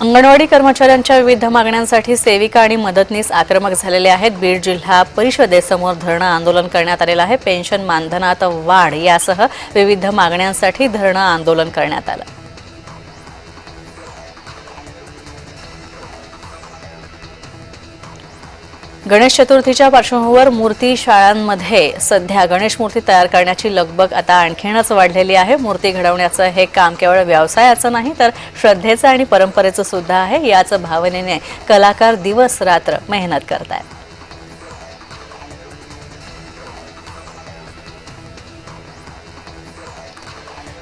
अंगणवाडी कर्मचाऱ्यांच्या विविध मागण्यांसाठी सेविका आणि मदतनीस आक्रमक झालेले आहेत। बीड जिल्हा परिषदेसमोर धरणं आंदोलन करण्यात आलेलं आहे। पेन्शन मानधनात वाढ यासह विविध मागण्यांसाठी धरणं आंदोलन करण्यात आलं। गणेश चतुर्थीच्या पार्श्वभूमीवर मूर्ती शाळांमध्ये सध्या गणेश मूर्ती तयार करण्याची लगबग आता आणखीनच वाढलेली आहे। मूर्ती घडवण्याचं हे काम केवळ व्यवसायाचं नाही तर श्रद्धेचं आणि परंपरेचं सुद्धा आहे। याच भावनेने कलाकार दिवस रात्र मेहनत करतात।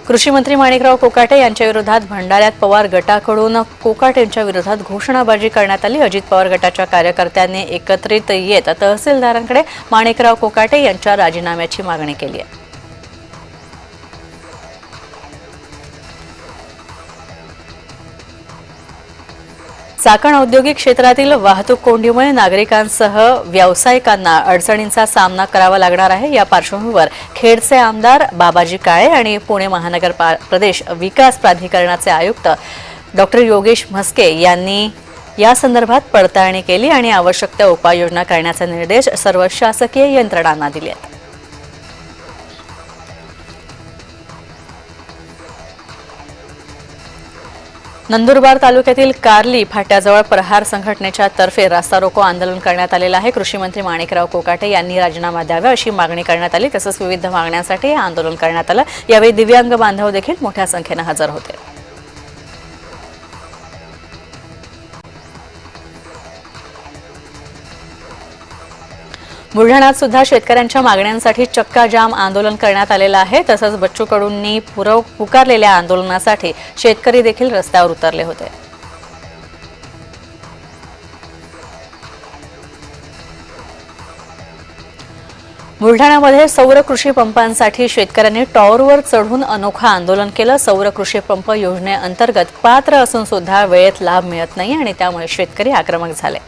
कृषी मंत्री माणिकराव कोकाटे यांच्या विरोधात भंडाऱ्यात पवार गटाकडून कोकाटेंच्या विरोधात घोषणाबाजी करण्यात आली। अजित पवार गटाच्या कार्यकर्त्यांनी एकत्रित येत तहसीलदारांकडे माणिकराव कोकाटे यांच्या राजीनाम्याची मागणी केली आहे। चाकण औद्योगिक क्षेत्रातील वाहतूक कोंडीमुळे नागरिकांसह व्यावसायिकांना अडचणींचा सामना करावा लागणार आहे। या पार्श्वभूमीवर खेडचे आमदार बाबाजी काळे आणि पुणे महानगर प्रदेश विकास प्राधिकरणाचे आयुक्त डॉक्टर योगेश म्हस्के यांनी या संदर्भात पडताळणी केली आणि आवश्यक त्या उपाययोजना करण्याचे निर्देश सर्व शासकीय यंत्रणांना दिले आहेत। नंदुरबार तालुक्यातील कार्ली फाट्याजवळ प्रहार संघटनेच्या तर्फे रास्ता रोको आंदोलन करण्यात आलेलं आहे। कृषी मंत्री माणिकराव कोकाटे यांनी राजीनामा द्यावा अशी मागणी करण्यात आली। तसंच विविध मागण्यांसाठी हे आंदोलन करण्यात आलं। यावेळी दिव्यांग बांधव देखील मोठ्या संख्येने हजर होते। बुलढाण्यात सुद्धा शेतकऱ्यांच्या मागण्यांसाठी चक्का जाम आंदोलन करण्यात आलेलं आहे। तसंच बच्चू कडूंनी पुकारलेल्या आंदोलनासाठी शेतकरी देखील रस्त्यावर उतरले होते। बुलढाण्यामध्ये सौर कृषी पंपांसाठी शेतकऱ्यांनी टॉवरवर चढून अनोखं आंदोलन केलं। सौर कृषी पंप योजनेअंतर्गत पात्र असून सुद्धा वेळेत लाभ मिळत नाही आणि त्यामुळे शेतकरी आक्रमक झाले।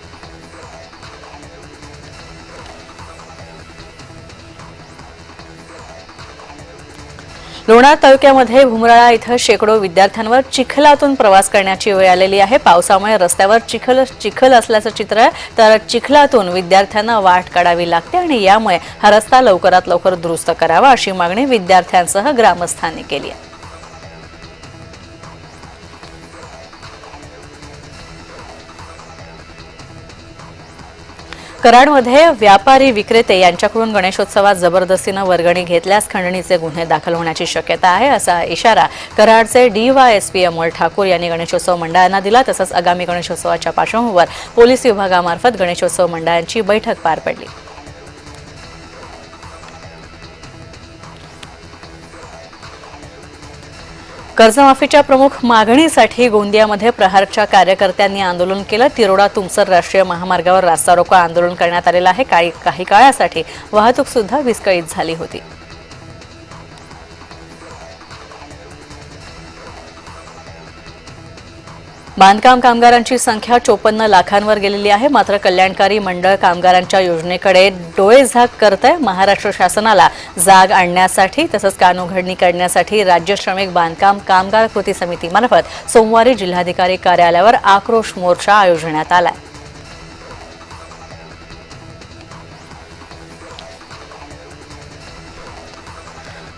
लोणार तालुक्यामध्ये भुमराळा इथं शेकडो विद्यार्थ्यांवर चिखलातून प्रवास करण्याची वेळ आलेली आहे। पावसामुळे रस्त्यावर चिखल असल्याचं चित्र आहे, तर चिखलातून विद्यार्थ्यांना वाट काढावी लागते आणि यामुळे हा रस्ता लवकरात लवकर दुरुस्त करावा अशी मागणी विद्यार्थ्यांसह ग्रामस्थांनी केली आहे। कराडमध्ये व्यापारी विक्रेते यांच्याकडून गणेशोत्सवात जबरदस्तीने वर्गणी घेतल्यास खंडणीचे गुन्हे दाखल होण्याची शक्यता आहे असा इशारा कराडचे डीवायएसपी अमोल ठाकूर यांनी गणेशोत्सव मंडळांना दिला। तसंच आगामी गणेशोत्सवाच्या पार्श्वभूमीवर पोलीस विभागामार्फत गणेशोत्सव मंडळांची बैठक पार पडली। कर्जमाफीच्या प्रमुख मागणीसाठी गोंदियामध्ये प्रहारच्या कार्यकर्त्यांनी आंदोलन केलं। तिरोडा तुमसर राष्ट्रीय महामार्गावर रास्ता रोको आंदोलन करण्यात आलेलं आहे। काही काळासाठी वाहतूक सुद्धा विस्कळीत झाली होती। बांधकाम कामगारांची संख्या 54 लाखांवर गेलेली आहे। मात्र कल्याणकारी मंडळ कामगारांच्या योजनेकडे डोळेझाक करतंय। महाराष्ट्र शासनाला जाग आणण्यासाठी तसंच कानउघडणी करण्यासाठी राज्य श्रमिक बांधकाम कामगार कृती समितीमार्फत सोमवारी जिल्हाधिकारी कार्यालयावर आक्रोश मोर्चा आयोजण्यात आलाय।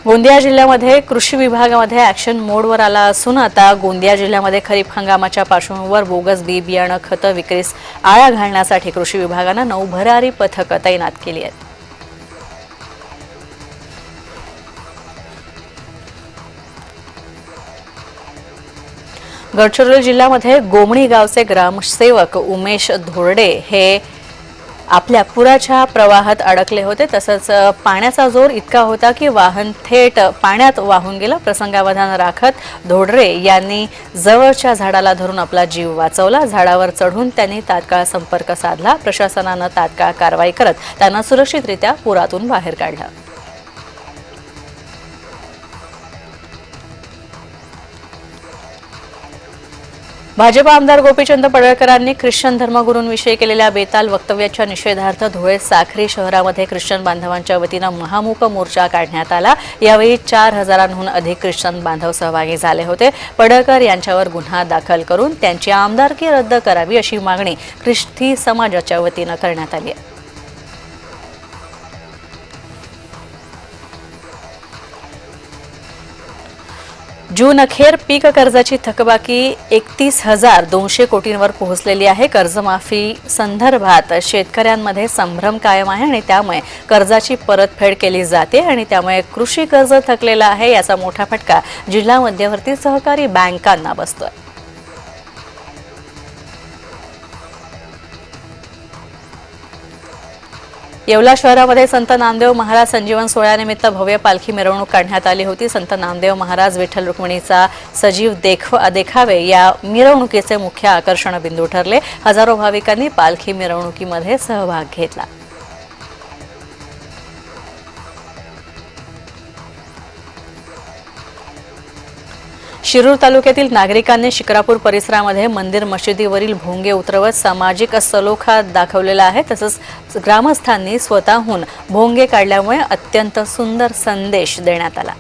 गोंदिया जिल्ह्यामध्ये कृषी विभागामध्ये ॲक्शन मोडवर आला असून आता गोंदिया जिल्ह्यामध्ये खरीप हंगामाच्या पार्श्वभूमीवर बोगस बी बियाणं खतं विक्रीस आळा घालण्यासाठी कृषी विभागानं 9 भरारी पथकं तैनात केली आहेत। गडचिरोली जिल्ह्यामध्ये गोमणी गावचे ग्रामसेवक उमेश धोरडे हे आपल्या पुराच्या प्रवाहात अडकले होते। तसंच पाण्याचा जोर इतका होता की वाहन थेट पाण्यात वाहून गेलं। प्रसंगावधान राखत धोडरे यांनी जवळच्या झाडाला धरून आपला जीव वाचवला। झाडावर चढून त्यांनी तात्काळ संपर्क साधला। प्रशासनानं तात्काळ कारवाई करत त्यांना सुरक्षितरित्या पुरातून बाहेर काढलं। भाजप आमदार गोपीचंद पडळकरांनी ख्रिश्चन धर्मगुरूंविषयी केलेल्या बेताल वक्तव्याच्या निषेधार्थ धुळे साक्री शहरामध्ये ख्रिश्चन बांधवांच्या वतीनं महामूक मोर्चा काढण्यात आला। यावेळी 4,000हून अधिक ख्रिश्चन बांधव सहभागी झाले होते। पडळकर यांच्यावर गुन्हा दाखल करून त्यांची आमदारकी रद्द करावी अशी मागणी ख्रिस्ती समाजाच्या वतीनं करण्यात आली आहे। जून अखेर पीक कर्जाची थकबाकी 31,200 कोटींवर पोहोचलेली आहे। कर्जमाफी संदर्भात शेतकऱ्यांमध्ये संभ्रम कायम आहे आणि त्यामुळे कर्जाची परतफेड केली जाते आणि त्यामुळे कृषी कर्ज थकलेलं आहे। याचा मोठा फटका जिल्हा मध्यवर्ती सहकारी बँकांना बसतोय। येवला शहरामध्ये संत नामदेव महाराज संजीवन सोहळ्यानिमित्त भव्य पालखी मिरवणूक काढण्यात आली होती। संत नामदेव महाराज विठ्ठल रुक्मिणीचा सजीव देखावे या मिरवणुकीचे मुख्य आकर्षण बिंदू ठरले। हजारो भाविकांनी पालखी मिरवणुकीमध्ये सहभाग घेतला। शिरूर तालुक्यातील नागरिकांनी शिक्रापूर परिसरामध्ये मंदिर मशिदीवरील भोंगे उतरवत सामाजिक सलोखा दाखवलेला आहे। तसंच ग्रामस्थांनी स्वतःहून भोंगे काढल्यामुळे अत्यंत सुंदर संदेश देण्यात आला।